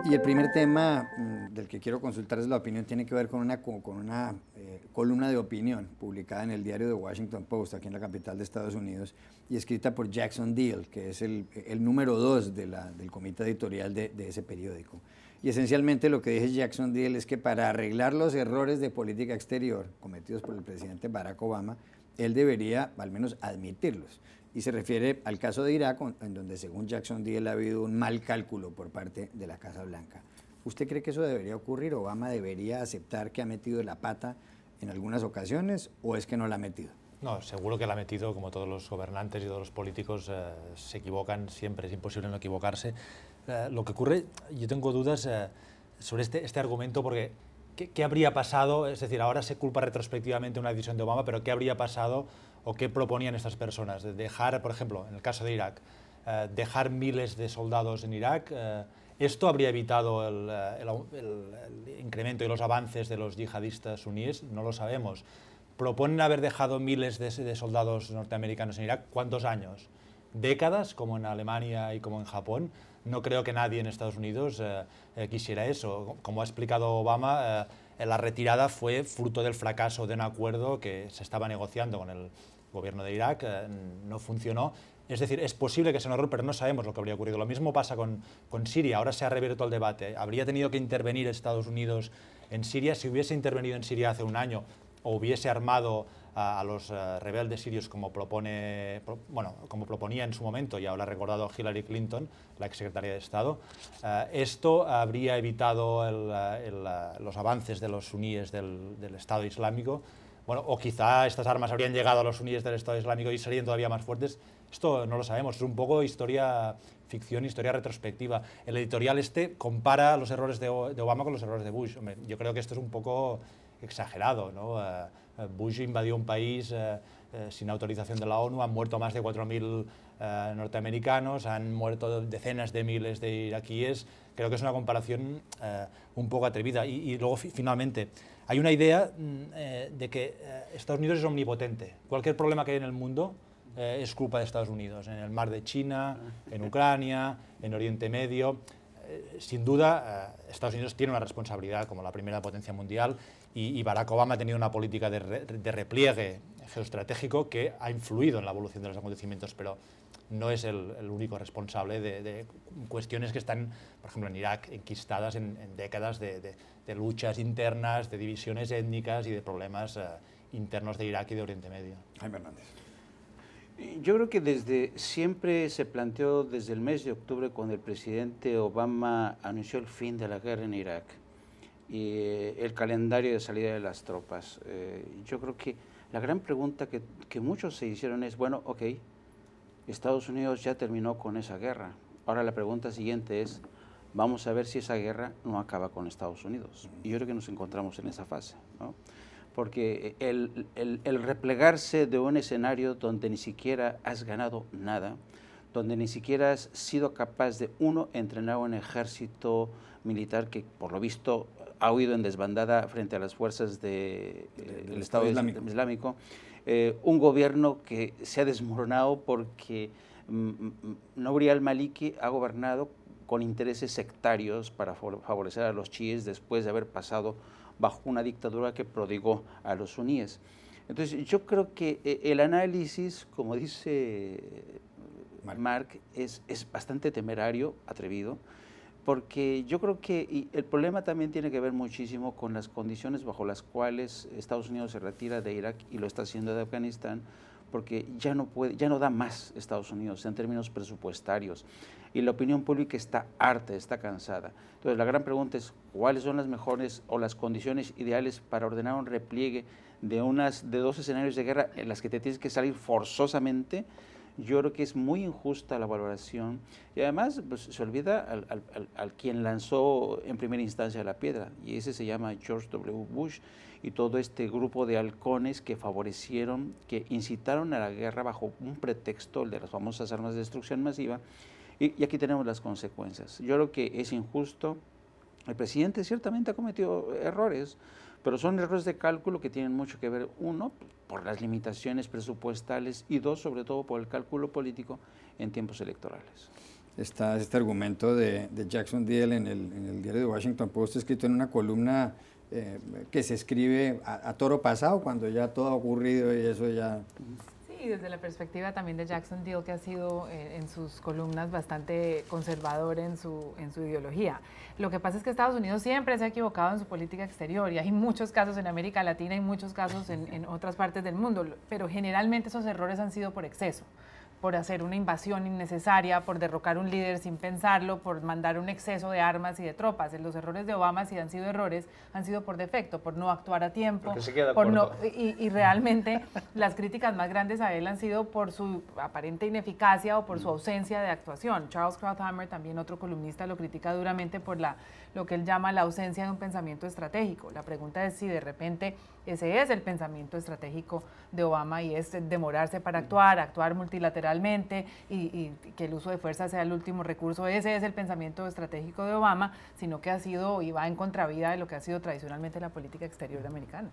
Y el primer tema del que quiero consultar es la opinión, tiene que ver con una columna de opinión publicada en el diario The Washington Post, aquí en la capital de Estados Unidos, y escrita por Jackson Diehl, que es el número 2 del comité editorial de ese periódico. Y esencialmente lo que dice Jackson Diehl es que para arreglar los errores de política exterior cometidos por el presidente Barack Obama, él debería al menos admitirlos. Y se refiere al caso de Irak, en donde según Jackson Diehl ha habido un mal cálculo por parte de la Casa Blanca. ¿Usted cree que eso debería ocurrir? ¿Obama debería aceptar que ha metido la pata en algunas ocasiones o es que no la ha metido? No, seguro que la ha metido, como todos los gobernantes y todos los políticos se equivocan, siempre es imposible no equivocarse. Lo que ocurre, yo tengo dudas sobre este argumento porque ¿qué habría pasado? Es decir, ahora se culpa retrospectivamente una decisión de Obama, pero ¿qué habría pasado o qué proponían estas personas? De dejar, por ejemplo, en el caso de Irak, dejar miles de soldados en Irak, ¿esto habría evitado el incremento y los avances de los yihadistas suníes? No lo sabemos. Proponen haber dejado miles de soldados norteamericanos en Irak. ¿Cuántos años? ¿Décadas, como en Alemania y como en Japón? No creo que nadie en Estados Unidos quisiera eso. Como ha explicado Obama, la retirada fue fruto del fracaso de un acuerdo que se estaba negociando con el gobierno de Irak, no funcionó. Es decir, es posible que sea un error, pero no sabemos lo que habría ocurrido. Lo mismo pasa con Siria. Ahora se ha reabierto el debate. ¿Habría tenido que intervenir Estados Unidos en Siria? Si hubiese intervenido en Siria hace un año o hubiese armado a los rebeldes sirios como proponía en su momento, y ahora ha recordado Hillary Clinton, la exsecretaria de Estado, esto habría evitado los avances de los suníes del Estado Islámico. Bueno, o quizá estas armas habrían llegado a los suníes del Estado Islámico y serían todavía más fuertes. Esto no lo sabemos, es un poco historia ficción, historia retrospectiva. El editorial compara los errores de Obama con los errores de Bush. Hombre, yo creo que esto es un poco exagerado, ¿no? Bush invadió un país sin autorización de la ONU, han muerto más de 4.000 norteamericanos, han muerto decenas de miles de iraquíes. Creo que es una comparación un poco atrevida. Y luego, finalmente, hay una idea de que Estados Unidos es omnipotente. Cualquier problema que hay en el mundo es culpa de Estados Unidos, en el mar de China, en Ucrania, en Oriente Medio. Sin duda, Estados Unidos tiene una responsabilidad como la primera potencia mundial y Barack Obama ha tenido una política de repliegue geoestratégico que ha influido en la evolución de los acontecimientos, pero no es el único responsable de cuestiones que están, por ejemplo, en Irak, enquistadas en décadas de luchas internas, de divisiones étnicas y de problemas internos de Irak y de Oriente Medio. Jaime Hernández. Yo creo que desde siempre se planteó desde el mes de octubre cuando el presidente Obama anunció el fin de la guerra en Irak y el calendario de salida de las tropas. Yo creo que la gran pregunta que muchos se hicieron es, bueno, ok, Estados Unidos ya terminó con esa guerra. Ahora la pregunta siguiente es, vamos a ver si esa guerra no acaba con Estados Unidos. Y yo creo que nos encontramos en esa fase, ¿no? Porque el replegarse de un escenario donde ni siquiera has ganado nada, donde ni siquiera has sido capaz de, uno, entrenar un ejército militar que por lo visto ha huido en desbandada frente a las fuerzas del Estado Islámico, un gobierno que se ha desmoronado porque Nouri al-Maliki ha gobernado con intereses sectarios para favorecer a los chiíes después de haber pasado bajo una dictadura que prodigó a los suníes. Entonces, yo creo que el análisis, como dice Mark, es bastante temerario, atrevido, porque yo creo que el problema también tiene que ver muchísimo con las condiciones bajo las cuales Estados Unidos se retira de Irak y lo está haciendo de Afganistán, porque ya no da más Estados Unidos en términos presupuestarios y la opinión pública está harta, está cansada. Entonces la gran pregunta es cuáles son las mejores o las condiciones ideales para ordenar un repliegue de dos escenarios de guerra en las que te tienes que salir forzosamente. Yo creo que es muy injusta la valoración y además pues, se olvida al quien lanzó en primera instancia la piedra, y ese se llama George W. Bush y todo este grupo de halcones que favorecieron, que incitaron a la guerra bajo un pretexto, el de las famosas armas de destrucción masiva, y aquí tenemos las consecuencias. Yo creo que es injusto. El presidente ciertamente ha cometido errores, pero son errores de cálculo que tienen mucho que ver, uno, por las limitaciones presupuestales y dos, sobre todo, por el cálculo político en tiempos electorales. está este argumento de Jackson Deal en el diario de Washington Post, escrito en una columna que se escribe a toro pasado, cuando ya todo ha ocurrido y eso ya... Sí, desde la perspectiva también de Jackson Deal, que ha sido en sus columnas bastante conservador en su ideología. Lo que pasa es que Estados Unidos siempre se ha equivocado en su política exterior y hay muchos casos en América Latina y muchos casos en otras partes del mundo, pero generalmente esos errores han sido por exceso, por hacer una invasión innecesaria, por derrocar un líder sin pensarlo, por mandar un exceso de armas y de tropas. Los errores de Obama, si han sido errores, han sido por defecto, por no actuar a tiempo. Y realmente las críticas más grandes a él han sido por su aparente ineficacia o por su ausencia de actuación. Charles Krauthammer, también otro columnista, lo critica duramente por lo que él llama la ausencia de un pensamiento estratégico. La pregunta es si de repente ese es el pensamiento estratégico de Obama y es demorarse para actuar multilateralmente y que el uso de fuerza sea el último recurso. Ese es el pensamiento estratégico de Obama, sino que ha sido y va en contravía de lo que ha sido tradicionalmente la política exterior americana.